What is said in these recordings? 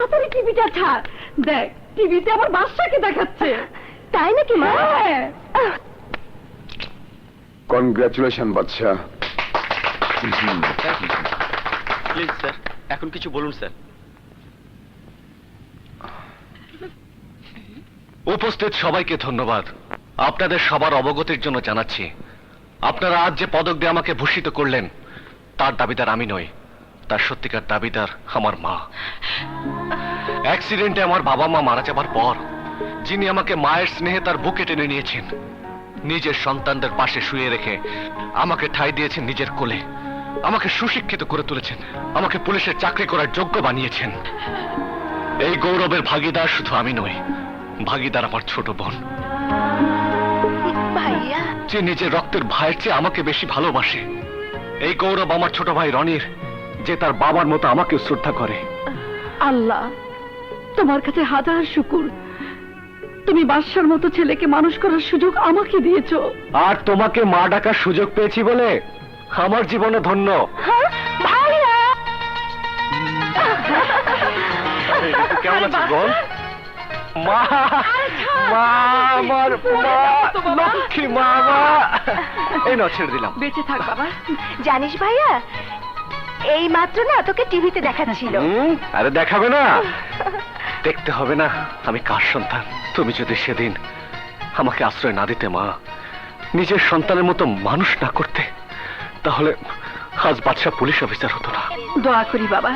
তাড়াতাড়ি টিভিটা ছাড়, দেখ টিভিতে আমার বাচ্চাকে দেখাচ্ছে। তাই নাকি মা? কনগ্রাচুলেশন বাচ্চা। প্লিজ স্যার, এখন কিছু বলুন স্যার। উপস্থিত সবাইকে ধন্যবাদ। আপনাদের সবার অবগতির জন্য জানাচ্ছি, আপনারা আজ যে পদক দিয়ে আমাকে ভূষিত করলেন তার দাবিদার আমি নই, তার সত্যিকার দাবিদার আমার মা। অ্যাক্সিডেন্টে আমার বাবা মা মারা যাবার পর যিনি আমাকে মায়ের স্নেহে তার বুকে টেনে নিয়েছেন, নিজের সন্তানদের পাশে শুয়ে রেখে আমাকে ঠাঁই দিয়েছেন নিজের কোলে, আমাকে সুশিক্ষিত করে তুলেছেন, আমাকে পুলিশের চাকরি করার যোগ্য বানিয়েছেন। এই গৌরবের ভাগীদার শুধু আমি নই, ভাগীদার আমার ছোট বোন, ভাইয়া যে নিজের রক্তের ভাইয়ের চেয়ে আমাকে বেশি ভালোবাসে। এই গৌরব আমার ছোট ভাই রনির, যে তার বাবার মতো আমাকে শ্রদ্ধা করে। আল্লাহ তোমার কাছে হাজার শুকুর, তুমি বাদশার মতো ছেলেকে মানুষ করার সুযোগ আমাকে দিয়েছো। আর তোমাকে মা ডাকার সুযোগ পেয়েছি বলে আমার জীবনে ধন্য। ভাইয়া কেমন আছিস বোন? মা, মা আমার মা, লক্ষ্মী মা, মা। এই নাও, ছেড়ে দিলাম। বেঁচে থাক বাবা। জানিস ভাইয়া, এই মাত্র না তোকে টিভিতে দেখাচ্ছিল। আরে দেখাবে না, দেখতে হবে না আমি কার সন্তান। তুমি যদি সেদিন আমাকে আশ্রয় না দিতে মা, নিজের সন্তানের মতো মানুষ না করতে, তাহলে আজ বাদশা পুলিশ অফিসার হতো না। দোয়া করি বাবা,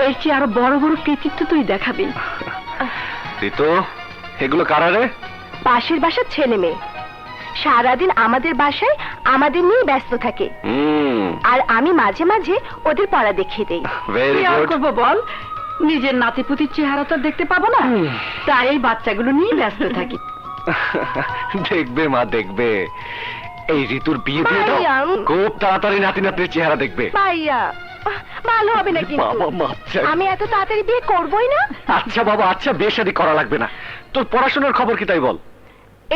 এর চেয়ে আরো বড় বড় কৃতিত্ব তুই দেখাবি। ঋতু, এগুলো কারা রে? পাশের বাসার ছেলে মেয়ে সারাদিন আমাদের বাসায় আমাদের নিয়ে ব্যস্ত থাকে, আর আমি মাঝে মাঝে ওদের পড়া দেখিয়ে দেই। ভেরি কি আর গুড। করবো বল, নিজের নাতিপুতির চেহারা তো দেখতে পাবো না, তাই এই বাচ্চাগুলো নিয়ে ব্যস্ত থাকি। দেখবে মা, দেখবে এই ঋতুর বিয়ে দিয়ে দাও, ভাইয়া। খুব তাড়াতাড়ি নাতি নাতির চেহারা দেখবে। ভাইয়া ভালো হবে না কিন্তু, বাবা, বাচ্চা। আমি এত তাড়াতাড়ি বিয়ে করবোই না। আচ্ছা বাবা, আচ্ছা বিয়ে শাদী করা লাগবে না। তোর পড়াশোনার খবর কি তাই বল।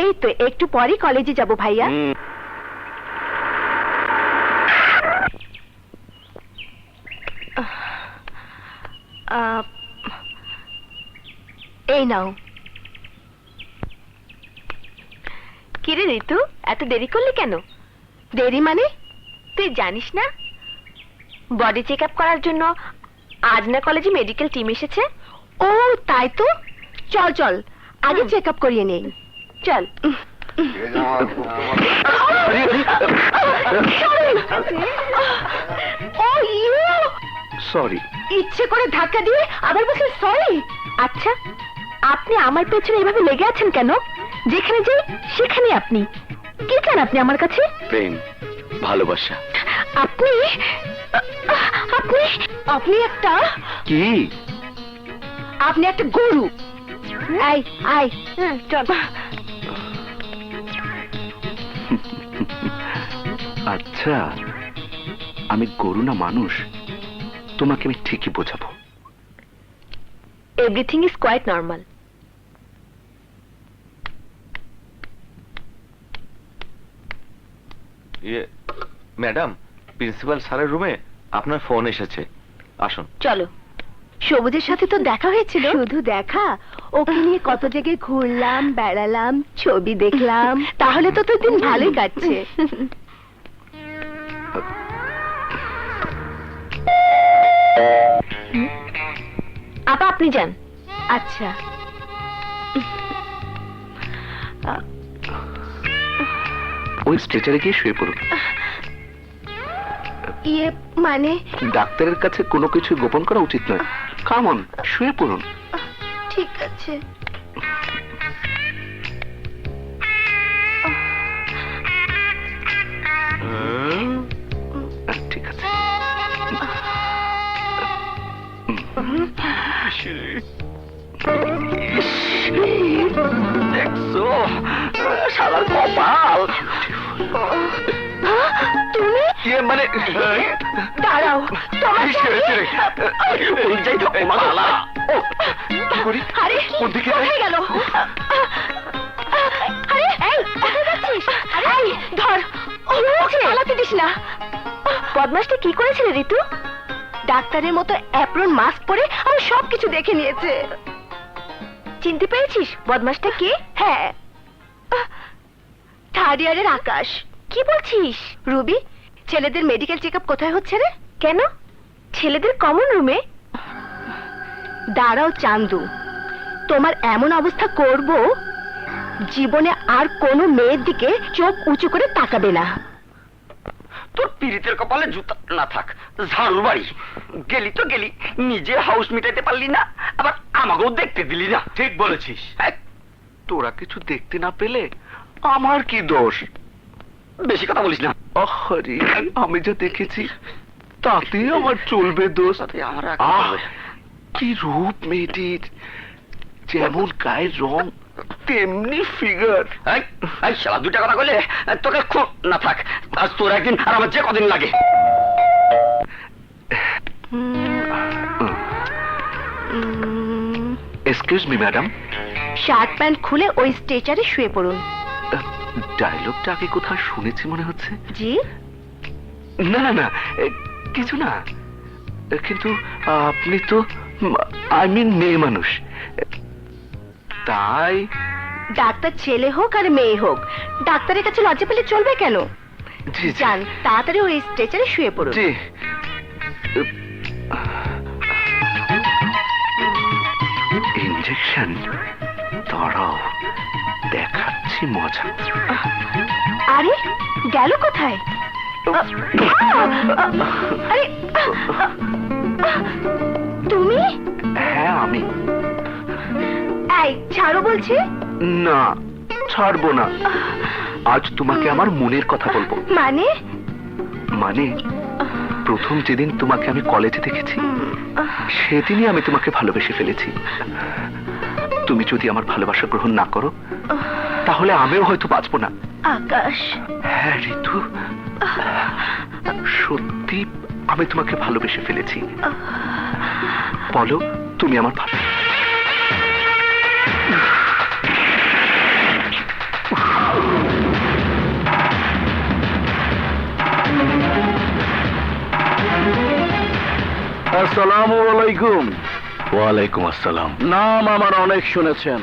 এই তো একটু পরই কলেজে যাব ভাইয়া। এই নাও। কিরে ঋতু, এত দেরি করলি কেন? দেরি মানে? তুই জানিস না বডি চেক আপ করার জন্য আজ না কলেজে মেডিকেল টিম এসেছে? ও তাই তো, চল চল আগে চেক আপ করিয়ে নেই, চল। ও ইউ, সরি। ইচ্ছে করে ধাক্কা দিয়ে আবার বলছেন সরি? আচ্ছা, আপনি আমার পেছনে এভাবে লেগে আছেন কেন? যেখানে যাই সেখানে আপনি কি চান? আপনি আমার কাছে প্রেম, ভালোবাসা। আপনি আপনি আপনি একটা কি? আপনি একটা গরু। আই আই চল। আচ্ছা, আমি গরু না মানুষ, তোমাকে আমি ঠিকই বোঝাবো। Everything is quite normal. Madam, principal স্যারের রুমে আপনার ফোন এসেছে, আসুন। চলো। সবুজের সাথে তো দেখা হয়েছিল। শুধু দেখা, ওকে নিয়ে কত জায়গায় ঘুরলাম, বেড়ালাম, ছবি দেখলাম। তাহলে তো তোর দিন ভালোই কাটছে। আপা আপনি যান। আচ্ছা। ওই স্ট্রেচারে গিয়ে শুয়ে পড়ুন। ইয়ে মানে? ডাক্তারের কাছে কোনো কিছু গোপন করা উচিত নয়। কামন, শুয়ে পড়ুন। ঠিক আছে। ঠিক আছে। দেখছো শালার কপাল। তুমি মানে দাঁড়াও, তোমার আরে কোথায় গেল? আরে এই কোথায় যাচ্ছিস? এই ধর, ও পালাতে দিস না। বদমাশটা কি করেছিল ঋতু? ডাক্তারের মতো অ্যাপ্রন মাস্ক পরে আমার সবকিছু দেখে নিয়েছে। চিনতে পেরেছিস বদমাসটা কে? হ্যাঁ, থার্ড ইয়ারের আকাশ। কি বলছিস রুবি? ছেলেদের মেডিকেল চেকআপ কোথায় হচ্ছে রে? কেন, ছেলেদের কমন রুমে? দাঁড়াও চান্দু, তোমার এমন অবস্থা করব জীবনে আর কোনো মেয়ের দিকে চোখ উঁচু করে তাকাবে না। তোর পীড়িতের কপালে জুতা না থাক, ঝাড়ু বাড়ি। গেলি তো গেলি, নিজের হাউস মিটাইতে পারলি না, আবার আমাকেও দেখতে দিলি না। ঠিক বলেছিস। এই, তোরা কিছু দেখতে না পেলে আমার কি দোষ? বেশি কথা বলিস না। আরে আমি যা দেখেছি তাতে আমার চলবে দোষ? তাতে আমার আহ, কি রূপ মেয়েটির, যেমন গায়ের রং তেমনি ফিগার। এই শালা, 2টা কথা বলে তোকে খুব না থাক। আজ তোর একদিন আর আমার যে কদিন লাগে। Excuse me madam, shirt pant খুলে ওই স্ট্রেচারে শুয়ে পড়ুন। ডায়লগটা আগে কোথাও শুনেছি মনে হচ্ছে। জি? না না না, কিছু না, কিন্তু আপনি তো আই মিন মেয়ে মানুষ, তাই। ডাক্তার ছেলে হোক আর মেয়ে হোক, ডাক্তারের কাছে লজ্জা পেলে চলবে কেন? জি জি যান তাড়াতাড়ি ওই স্ট্রেচারে শুয়ে পড়ুন। জি। ইনজেকশন? দাঁড়াও, দেখাচ্ছি মজা। আরে গেল কোথায়? আরে তুমি? হ্যাঁ আমি। এই ছাড়ো বলছি। না, ছাড়বো না। আজ তোমাকে আমার মনের কথা বলবো। মানে? মানে প্রথম যেদিন তোমাকে আমি কলেজে দেখেছি সেদিনই আমি তোমাকে ভালোবেসে ফেলেছি। তুমি যদি আমার ভালোবাসা গ্রহণ না করো তাহলে আমিও হয়তো বাঁচবো না। আকাশ। হ্যাঁ ঋতু, সত্যি আমি তোমাকে ভালোবেসে ফেলেছি। বলো, তুমি আমার ভালো। আসসালামু আলাইকুম। ওয়ালাইকুম আসসালাম। নাম আমার অনেক শুনেছেন,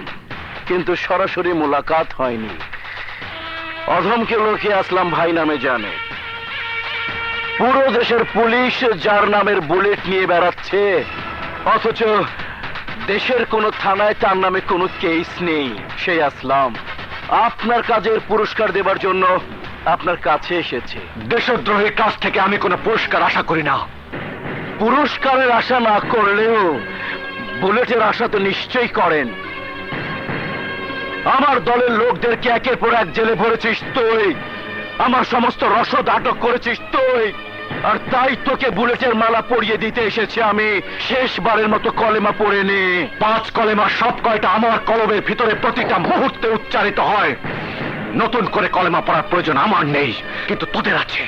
কিন্তু সরাসরি মোলাকাত হয়নি। অধমকে লোকে আসলাম ভাই নামে জানে। পুরো দেশের পুলিশ যার নামের বুলেট নিয়ে বেড়াচ্ছে, অথচ দেশের কোনো থানায় তার নামে কোনো কেস নেই। সেই আসলাম আপনার কাজের পুরস্কার দেবার জন্য আপনার কাছে এসেছে। দেশদ্রোহীর কাছ থেকে আমি কোনো পুরস্কার আশা করি না। পুরস্কারের আশা না করলেও বুলেটের আশা তো নিশ্চয়ই করেন। আমার দলের লোকদেরকে একের পর এক জেলে ভরেছিস তুই, আমার সমস্ত রসদ আটক করেছিস তুই, আর তাই তোকে বুলেটের মালা পরিয়ে দিতে এসেছি আমি। শেষবারের মতো কলেমা পড়ে নে। 5 কলেমা সব কয়টা আমার কলমের ভিতরে প্রতিটা মুহূর্তে উচ্চারিত হয়। নতুন করে কলেমা পড়ার প্রয়োজন আমার নেই, কিন্তু তোদের আছে।